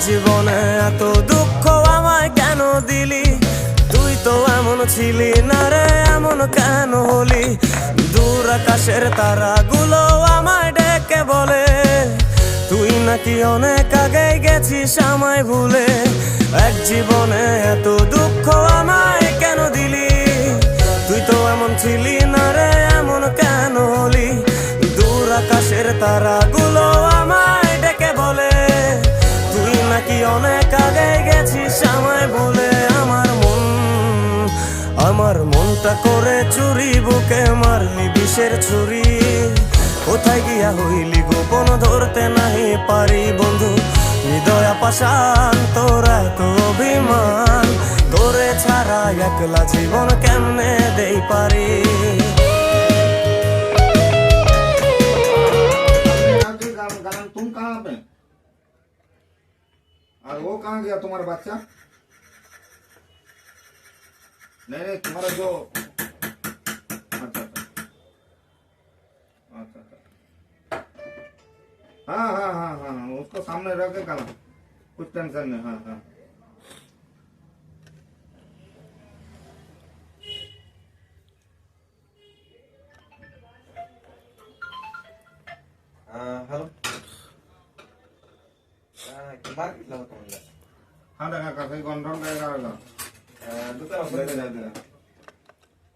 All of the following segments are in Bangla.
জীবনে এত দুঃখ আমায় কেন দিলি? তুই তো এমন ছিলি না রে, এমন কেন হলি? দূর আকাশের তারাগুলো আমায় ডেকে বলে তুই নাকি অনেক আগে গেছিস আমায় ভুলে। এক জীবনে এত দুঃখ আমায় কেন দিলি? তুই তো এমন ছিলি না রে, এমন কেন হলি? দূর আকাশের তারাগুলো আমায় ডেকে বলে তুই নাকি অনেক আগে গেছিস আমায় ভুলে। আমার মনটা করে চুরি, বুকে মারলি বিষের ছুরি। কোথায় গিয়া হইলি গোপন, ধরতে নাহি পারি বন্ধু। হৃদয় পাষাণ তোর এত অভিমান, তোরে ছাড়া একলা জীবন কেমনে দেই পারি। तुम कहाँ पे और वो कहाँ गया तुम्हारा बच्चा? नहीं नहीं तुम्हारा जो अच्छा अच्छा अच्छा हाँ हाँ हाँ हाँ उसको सामने रख के खाना, कुछ टेंशन नहीं। हाँ हाँ हॅलो मार्केटला होतो म्हणलं हाँ देखा कैसे कंट्रोल करेगा दुकान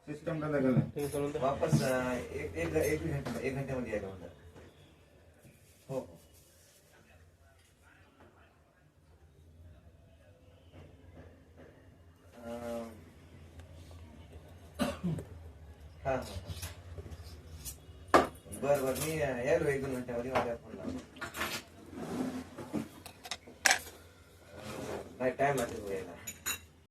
सिस्टम का देखा ले वापस एक घंट्यामध्ये यायला म्हणलं हो हा बर बर मी यायलो 1-2 घंट्यामध्ये माझ्या फोन लावतो नाही टाइम लागेल यायला